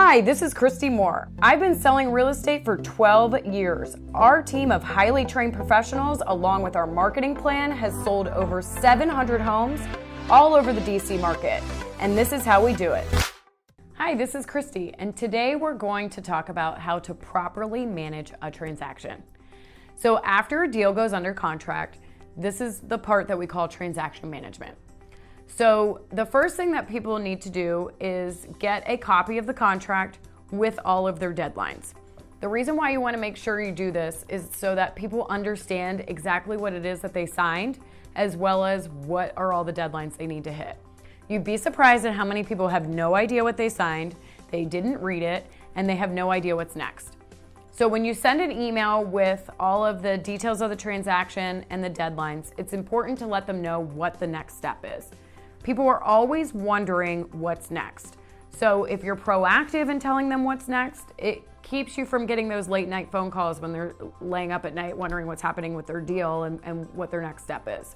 Hi, this is Kristy Moore. I've been selling real estate for 12 years. Our team of highly trained professionals, along with our marketing plan, has sold over 700 homes all over the DC market. And this is how we do it. Hi, this is Kristy, and today we're going to talk about how to properly manage a transaction. So after a deal goes under contract, this is the part that we call transaction management. So the first thing that people need to do is get a copy of the contract with all of their deadlines. The reason why you want to make sure you do this is so that people understand exactly what it is that they signed, as well as what are all the deadlines they need to hit. You'd be surprised at how many people have no idea what they signed, they didn't read it, and they have no idea what's next. So when you send an email with all of the details of the transaction and the deadlines, it's important to let them know what the next step is. People are always wondering what's next. So if you're proactive in telling them what's next, it keeps you from getting those late night phone calls when they're laying up at night wondering what's happening with their deal and what their next step is.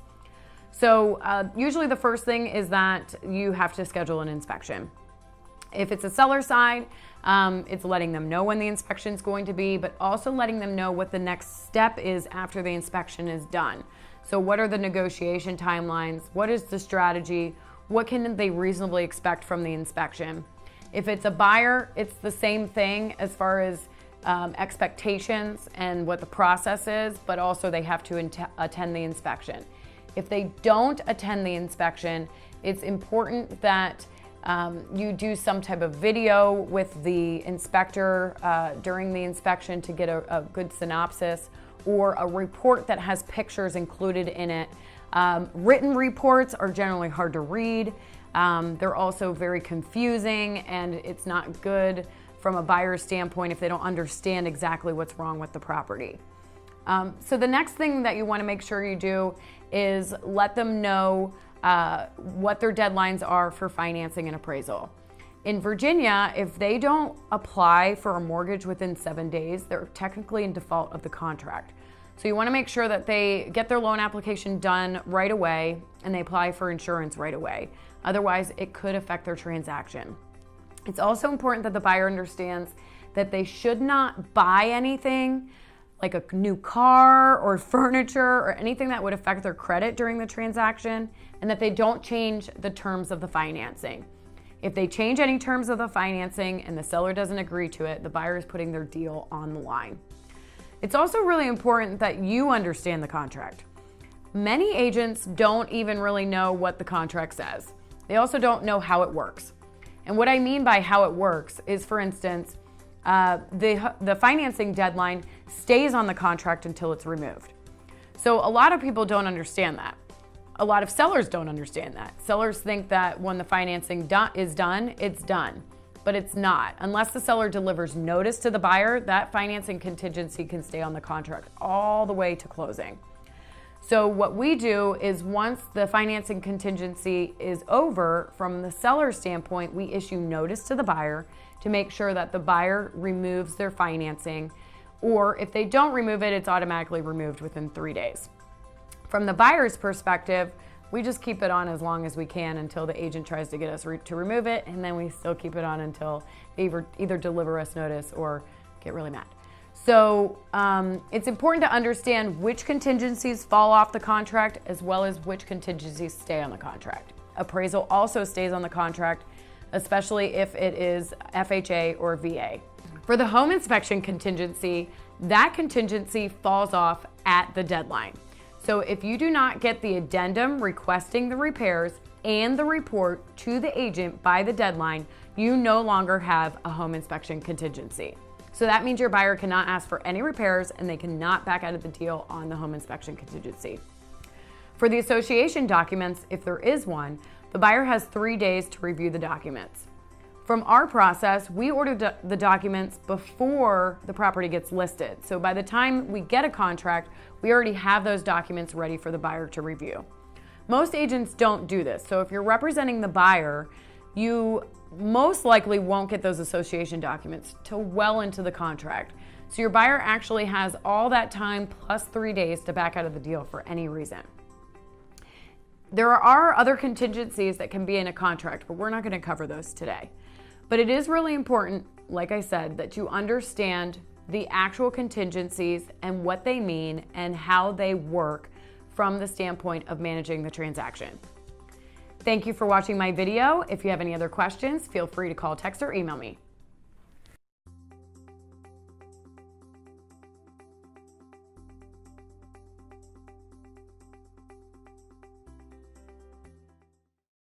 So usually the first thing is that you have to schedule an inspection. If it's a seller side, it's letting them know when the inspection is going to be, but also letting them know what the next step is after the inspection is done. So what are the negotiation timelines? What is the strategy? What can they reasonably expect from the inspection? If it's a buyer, it's the same thing as far as expectations and what the process is, but also they have to attend the inspection. If they don't attend the inspection, it's important that you do some type of video with the inspector during the inspection to get a good synopsis, or a report that has pictures included in it. Written reports are generally hard to read. They're also very confusing, and it's not good from a buyer's standpoint if they don't understand exactly what's wrong with the property. So the next thing that you want to make sure you do is let them know what their deadlines are for financing and appraisal. In Virginia, if they don't apply for a mortgage within 7 days, they're technically in default of the contract. So you want to make sure that they get their loan application done right away and they apply for insurance right away. Otherwise, it could affect their transaction. It's also important that the buyer understands that they should not buy anything like a new car or furniture or anything that would affect their credit during the transaction, and that they don't change the terms of the financing. If they change any terms of the financing and the seller doesn't agree to it, the buyer is putting their deal on the line. It's also really important that you understand the contract. Many agents don't even really know what the contract says. They also don't know how it works. And what I mean by how it works is, for instance, the financing deadline stays on the contract until it's removed. So a lot of people don't understand that. A lot of sellers don't understand that. Sellers think that when the financing is done, it's done, but it's not. Unless the seller delivers notice to the buyer, that financing contingency can stay on the contract all the way to closing. So what we do is, once the financing contingency is over, from the seller's standpoint, we issue notice to the buyer to make sure that the buyer removes their financing, or if they don't remove it, it's automatically removed within 3 days. From the buyer's perspective, we just keep it on as long as we can until the agent tries to get us to remove it, and then we still keep it on until they either deliver us notice or get really mad. So it's important to understand which contingencies fall off the contract as well as which contingencies stay on the contract. Appraisal also stays on the contract, especially if it is FHA or VA. For the home inspection contingency, that contingency falls off at the deadline. So if you do not get the addendum requesting the repairs and the report to the agent by the deadline, you no longer have a home inspection contingency. So that means your buyer cannot ask for any repairs and they cannot back out of the deal on the home inspection contingency. For the association documents, if there is one, the buyer has 3 days to review the documents. From our process, we order the documents before the property gets listed. So by the time we get a contract, we already have those documents ready for the buyer to review. Most agents don't do this. So if you're representing the buyer, you most likely won't get those association documents till well into the contract. So your buyer actually has all that time plus 3 days to back out of the deal for any reason. There are other contingencies that can be in a contract, but we're not going to cover those today. But it is really important like I said, that you understand the actual contingencies and what they mean and how they work from the standpoint of managing the transaction. Thank you for watching my video. If you have any other questions, feel free to call, text, or email me.